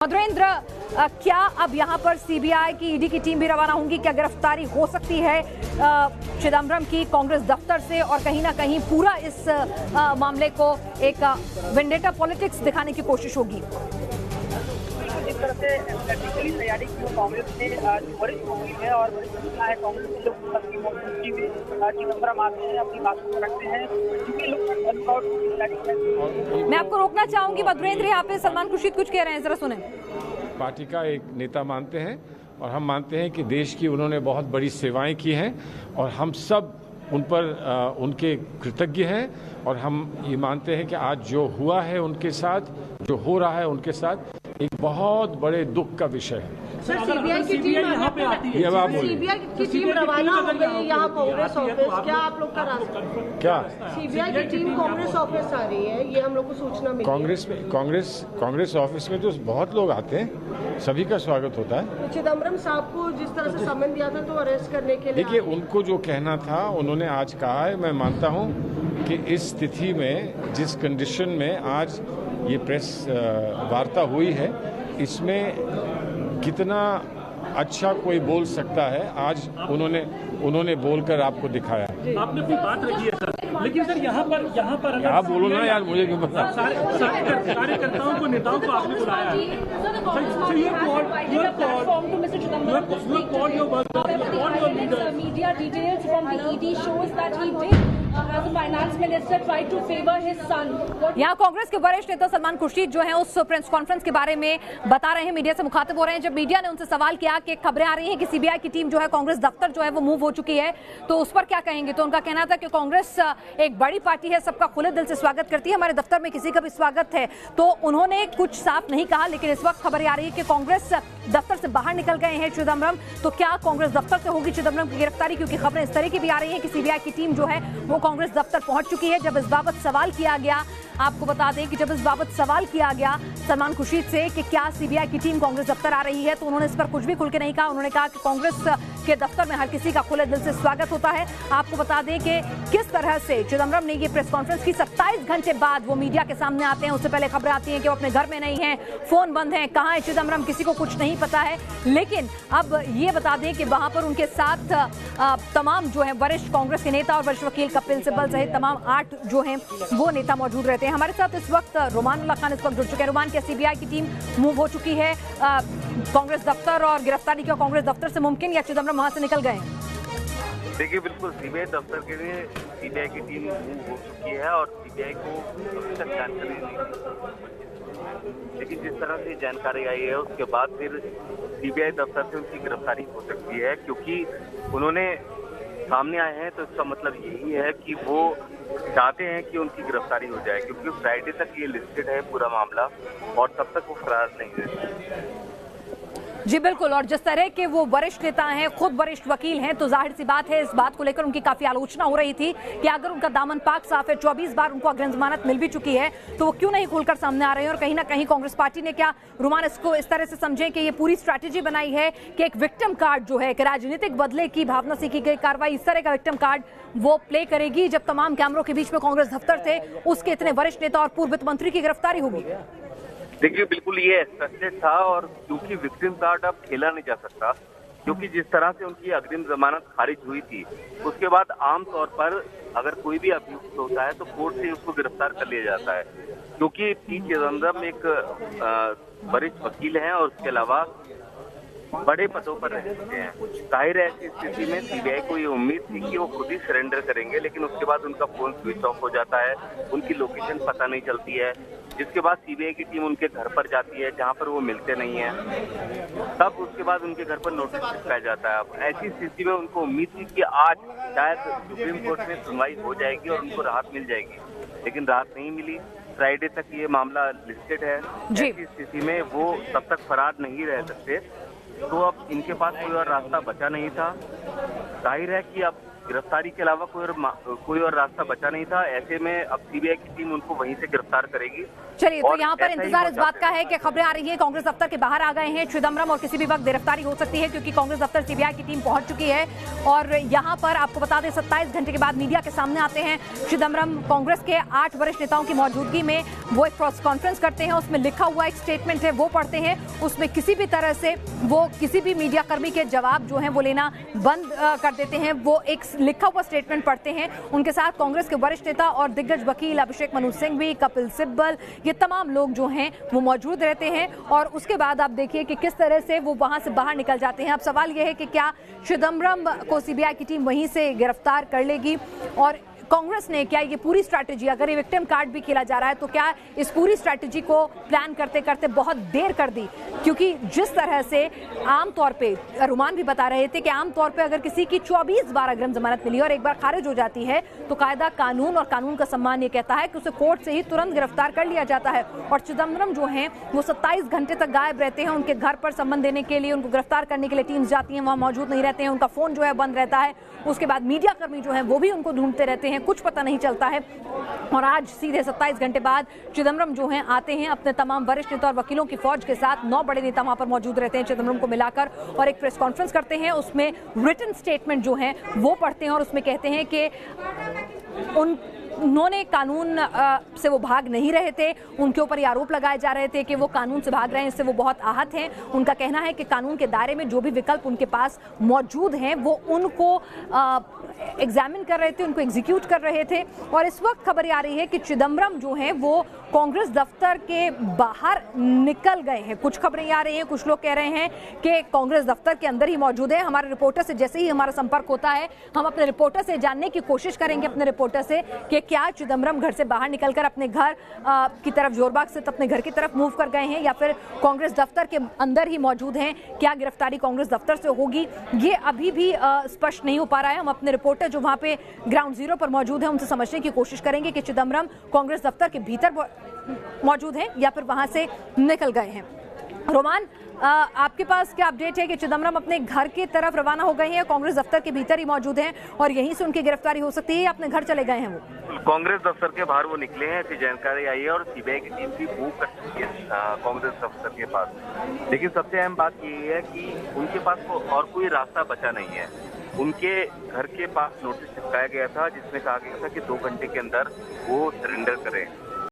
मधुरेंद्र, क्या अब यहां पर सीबीआई की ईडी की टीम भी रवाना होंगी? क्या गिरफ्तारी हो सकती है चिदंबरम की कांग्रेस दफ्तर से और कहीं ना कहीं पूरा इस मामले को एक वेंडेटा पॉलिटिक्स दिखाने की कोशिश होगी? जिस तरह से टेक्निकली तैयारी की कांग्रेस ने वरिष्ठ वकील है और वरिष्ठ है कांग्रेस के लोग सबकी मौजूदगी में चिदंबरम आते हैं, अपनी बातों को रखते हैं क्योंकि मैं आपको रोकना चाहूंगी मधुरेंद्र, यहाँ पे सलमान खुर्शीद कुछ कह रहे हैं, जरा सुने। पार्टी का एक नेता मानते हैं और हम मानते हैं कि देश की उन्होंने बहुत बड़ी सेवाएं की हैं और हम सब उन पर उनके कृतज्ञ हैं और हम ये मानते हैं कि आज जो हुआ है उनके साथ, जो हो रहा है उनके साथ, एक बहुत बड़े दुख का विषय है। सर, सीबीआई की टीम यहाँ पे आती है, सीबीआई की टीम रवाना हो गई है यहाँ कांग्रेस ऑफिस, क्या आप लोग का रास्ता? क्या सीबीआई की टीम कांग्रेस ऑफिस आ रही है, ये हम लोग को सूचना मिली। कांग्रेस ऑफिस में तो बहुत लोग आते हैं, सभी का स्वागत होता है। तो चिदंबरम साहब को जिस तरह से समन दिया था तो अरेस्ट करने के लिए, देखिए उनको जो कहना था उन्होंने आज कहा है। मैं मानता हूँ कि इस स्थिति में, जिस कंडीशन में आज ये प्रेस वार्ता हुई है, इसमें कितना अच्छा कोई बोल सकता है, आज उन्होंने बोलकर आपको दिखाया। आपने अपनी बात रखी है सर, लेकिन सर यहाँ पर आप बोलो ना यार, मुझे क्यों पता। कार्यकर्ताओं को, नेताओं को आपने बुलाया है। यहाँ कांग्रेस के वरिष्ठ नेता सलमान खुर्शीद जो है उस प्रेस कॉन्फ्रेंस के बारे में बता रहे हैं, मीडिया से मुखातिब हो रहे हैं। जब मीडिया ने उनसे सवाल किया कि खबरें आ रही हैं कि सीबीआई की टीम जो है कांग्रेस दफ्तर जो है वो मूव हो चुकी है, तो उस पर क्या कहेंगे? तो उनका कहना था कि कांग्रेस एक बड़ी पार्टी है, सबका खुले दिल से स्वागत करती है, हमारे दफ्तर में किसी का भी स्वागत है। तो उन्होंने कुछ साफ नहीं कहा, लेकिन इस वक्त खबरें आ रही है कि कांग्रेस दफ्तर से बाहर निकल गए हैं चिदंबरम। तो क्या कांग्रेस दफ्तर से होगी चिदंबरम की गिरफ्तारी? क्योंकि खबरें इस तरह की भी आ रही है कि सीबीआई की टीम जो है वो कांग्रेस दफ्तर पहुंच चुकी है। जब इस बाबत सवाल किया गया, आपको बता दें कि जब इस बाबत सवाल किया गया सलमान खुर्शीद से कि क्या सीबीआई की टीम कांग्रेस दफ्तर आ रही है, तो उन्होंने इस पर कुछ भी खुल के नहीं कहा। उन्होंने कहा कि कांग्रेस के दफ्तर में हर किसी का खुले दिल से स्वागत होता है। आपको बता दें कि किस तरह से चिदंबरम ने ये प्रेस कॉन्फ्रेंस की 27 घंटे बाद वो मीडिया के सामने आते हैं। उससे पहले खबरें आती हैं कि वो अपने घर में नहीं है, फोन बंद है, कहाँ है चिदंबरम किसी को कुछ नहीं पता है। लेकिन अब ये बता दें कि वहां पर उनके साथ तमाम जो है वरिष्ठ कांग्रेस के नेता और वरिष्ठ वकील कपिल सिब्बल सहित तमाम 8 जो हैं वो नेता मौजूद रहते हैं। हमारे साथ इस वक्त रुमान खान इस वक्त जुड़ चुके हैं। रुमान, क्या सीबीआई की टीम मूव हो चुकी है कांग्रेस दफ्तर और गिरफ्तारी की कांग्रेस दफ्तर से मुमकिन, या चिदंबरम वहां से निकल गए? देखिए, बिल्कुल सीबीआई दफ्तर के लिए सीबीआई की टीम मूव हो चुकी है और सीबीआई को अभी तक जानकारी नहीं थी, लेकिन जिस तरह से जानकारी आई है उसके बाद फिर सीबीआई दफ्तर से उनकी गिरफ्तारी हो सकती है, क्योंकि उन्होंने सामने आए हैं। तो इसका मतलब यही है कि वो चाहते हैं कि उनकी गिरफ्तारी हो जाए, क्योंकि फ्राइडे तक ये लिस्टेड है पूरा मामला और तब तक वो फरार नहीं है। जी बिल्कुल, और जिस तरह के वो वरिष्ठ नेता हैं, खुद वरिष्ठ वकील हैं, तो जाहिर सी बात है इस बात को लेकर उनकी काफी आलोचना हो रही थी कि अगर उनका दामन पाक साफ है, 24 बार उनको अग्रिम जमानत मिल भी चुकी है, तो वो क्यों नहीं खुलकर सामने आ रहे हैं? और कहीं ना कहीं कांग्रेस पार्टी ने क्या, रुमान, इसको इस तरह से समझे कि ये पूरी स्ट्रैटेजी बनाई है कि एक विक्टिम कार्ड जो है, कि राजनीतिक बदले की भावना से की गई कार्रवाई, इस तरह का विक्टिम कार्ड वो प्ले करेगी जब तमाम कैमरों के बीच में कांग्रेस दफ्तर थे उसके इतने वरिष्ठ नेता और पूर्व वित्त मंत्री की गिरफ्तारी होगी? देखिए, बिल्कुल ये एक्सपेक्टेड था और क्योंकि विक्टिम कार्ड अब खेला नहीं जा सकता, क्योंकि जिस तरह से उनकी अग्रिम जमानत खारिज हुई थी, उसके बाद आमतौर पर अगर कोई भी अभियुक्त होता है तो कोर्ट से उसको गिरफ्तार कर लिया जाता है, क्योंकि पी चिदंबरम एक वरिष्ठ वकील हैं और उसके अलावा बड़े पदों पर रह चुके हैं। जाहिर है ऐसी स्थिति में सीबीआई को ये उम्मीद थी कि वो खुद ही सरेंडर करेंगे, लेकिन उसके बाद उनका फोन स्विच ऑफ हो जाता है, उनकी लोकेशन पता नहीं चलती है, जिसके बाद सीबीआई की टीम उनके घर पर जाती है जहां पर वो मिलते नहीं हैं। तब उसके बाद उनके घर पर नोटिस चिपकाया जाता है। अब ऐसी स्थिति में उनको उम्मीद थी कि आज शायद सुप्रीम कोर्ट में सुनवाई हो जाएगी और उनको राहत मिल जाएगी, लेकिन राहत नहीं मिली। फ्राइडे तक ये मामला लिस्टेड है। ऐसी स्थिति में वो तब तक फरार नहीं रह सकते, तो अब इनके पास कोई और रास्ता बचा नहीं था। जाहिर है कि अब गिरफ्तारी के अलावा कोई और रास्ता बचा नहीं था। ऐसे में अब सीबीआई की टीम उनको वहीं से गिरफ्तार करेगी। चलिए, तो यहाँ पर इंतजार इस बात का है कि खबरें आ रही है कांग्रेस दफ्तर के बाहर आ गए हैं चिदम्बरम और किसी भी वक्त गिरफ्तारी हो सकती है, क्योंकि कांग्रेस दफ्तर सीबीआई की टीम पहुंच चुकी है। और यहाँ पर आपको बता दें 27 घंटे के बाद मीडिया के सामने आते हैं चिदम्बरम। कांग्रेस के 8 वरिष्ठ नेताओं की मौजूदगी में वो एक प्रेस कॉन्फ्रेंस करते हैं, उसमें लिखा हुआ एक स्टेटमेंट है वो पढ़ते हैं। उसमें किसी भी तरह से वो किसी भी मीडिया कर्मी के जवाब जो है वो लेना बंद कर देते हैं। वो एक लिखा हुआ स्टेटमेंट पढ़ते हैं। उनके साथ कांग्रेस के वरिष्ठ नेता और दिग्गज वकील अभिषेक मनु सिंघवी, कपिल सिब्बल, ये तमाम लोग जो हैं वो मौजूद रहते हैं। और उसके बाद आप देखिए कि किस तरह से वो वहां से बाहर निकल जाते हैं। अब सवाल यह है कि क्या चिदम्बरम को सीबीआई की टीम वहीं से गिरफ्तार कर लेगी, और कांग्रेस ने क्या ये पूरी स्ट्रैटेजी, अगर ये विक्टिम कार्ड भी खेला जा रहा है तो क्या इस पूरी स्ट्रैटेजी को प्लान करते करते बहुत देर कर दी? क्योंकि जिस तरह से आमतौर पे रुमान भी बता रहे थे कि आमतौर पे अगर किसी की 24 बार अग्रिम जमानत मिली और एक बार खारिज हो जाती है तो कायदा कानून और कानून का सम्मान ये कहता है कि उसे कोर्ट से ही तुरंत गिरफ्तार कर लिया जाता है। और चिदम्बरम जो हैं वो 27 घंटे तक गायब रहते हैं। उनके घर पर सम्मन देने के लिए, उनको गिरफ्तार करने के लिए टीम्स जाती हैं, वहां मौजूद नहीं रहते हैं। उनका फोन जो है बंद रहता है। उसके बाद मीडिया कर्मी जो है वो भी उनको ढूंढते रहते हैं, कुछ पता नहीं चलता है। और आज सीधे 27 घंटे बाद चिदम्बरम जो हैं आते हैं अपने तमाम वरिष्ठ नेता और वकीलों की फौज के साथ। 9 बड़े नेता वहां पर मौजूद रहते हैं चिदम्बरम को मिलाकर, और एक प्रेस कॉन्फ्रेंस करते हैं। उसमें रिटन स्टेटमेंट जो है वो पढ़ते हैं और उसमें कहते हैं कि उन्होंने कानून से वो भाग नहीं रहे थे। उनके ऊपर ये आरोप लगाए जा रहे थे कि वो कानून से भाग रहे हैं, इससे वो बहुत आहत हैं। उनका कहना है कि कानून के दायरे में जो भी विकल्प उनके पास मौजूद हैं वो उनको एग्जामिन कर रहे थे, उनको एग्जीक्यूट कर रहे थे। और इस वक्त खबर आ रही है कि चिदम्बरम जो हैं वो कांग्रेस दफ्तर के बाहर निकल गए हैं। कुछ खबरें आ रही हैं, कुछ लोग कह रहे हैं कि कांग्रेस दफ्तर के अंदर ही मौजूद है। हमारे रिपोर्टर से जैसे ही हमारा संपर्क होता है हम अपने रिपोर्टर से जानने की कोशिश करेंगे, अपने रिपोर्टर से, कि क्या चिदम्बरम घर से बाहर निकलकर अपने घर की तरफ, जोरबाग से अपने घर की तरफ मूव कर गए हैं या फिर कांग्रेस दफ्तर के अंदर ही मौजूद हैं। क्या गिरफ्तारी कांग्रेस दफ्तर से होगी ये अभी भी स्पष्ट नहीं हो पा रहा है। हम अपने रिपोर्टर जो वहां पे ग्राउंड जीरो पर मौजूद है उनसे समझने की कोशिश करेंगे कि चिदम्बरम कांग्रेस दफ्तर के भीतर मौजूद हैं या फिर वहां से निकल गए हैं। रोमान, आपके पास क्या अपडेट है कि चिदम्बरम अपने घर की तरफ रवाना हो गए हैं, कांग्रेस दफ्तर के भीतर ही मौजूद हैं और यहीं से उनकी गिरफ्तारी हो सकती है या अपने घर चले गए हैं? वो कांग्रेस दफ्तर के बाहर वो निकले हैं, ऐसी जानकारी आई है और सीबीआई की टीम भी मूव कर चुकी है कांग्रेस दफ्तर के पास। लेकिन सबसे अहम बात ये है कि उनके पास और कोई रास्ता बचा नहीं है। उनके घर के पास नोटिस चिपकाया गया था जिसमें कहा गया था कि 2 घंटे के अंदर वो सरेंडर करें।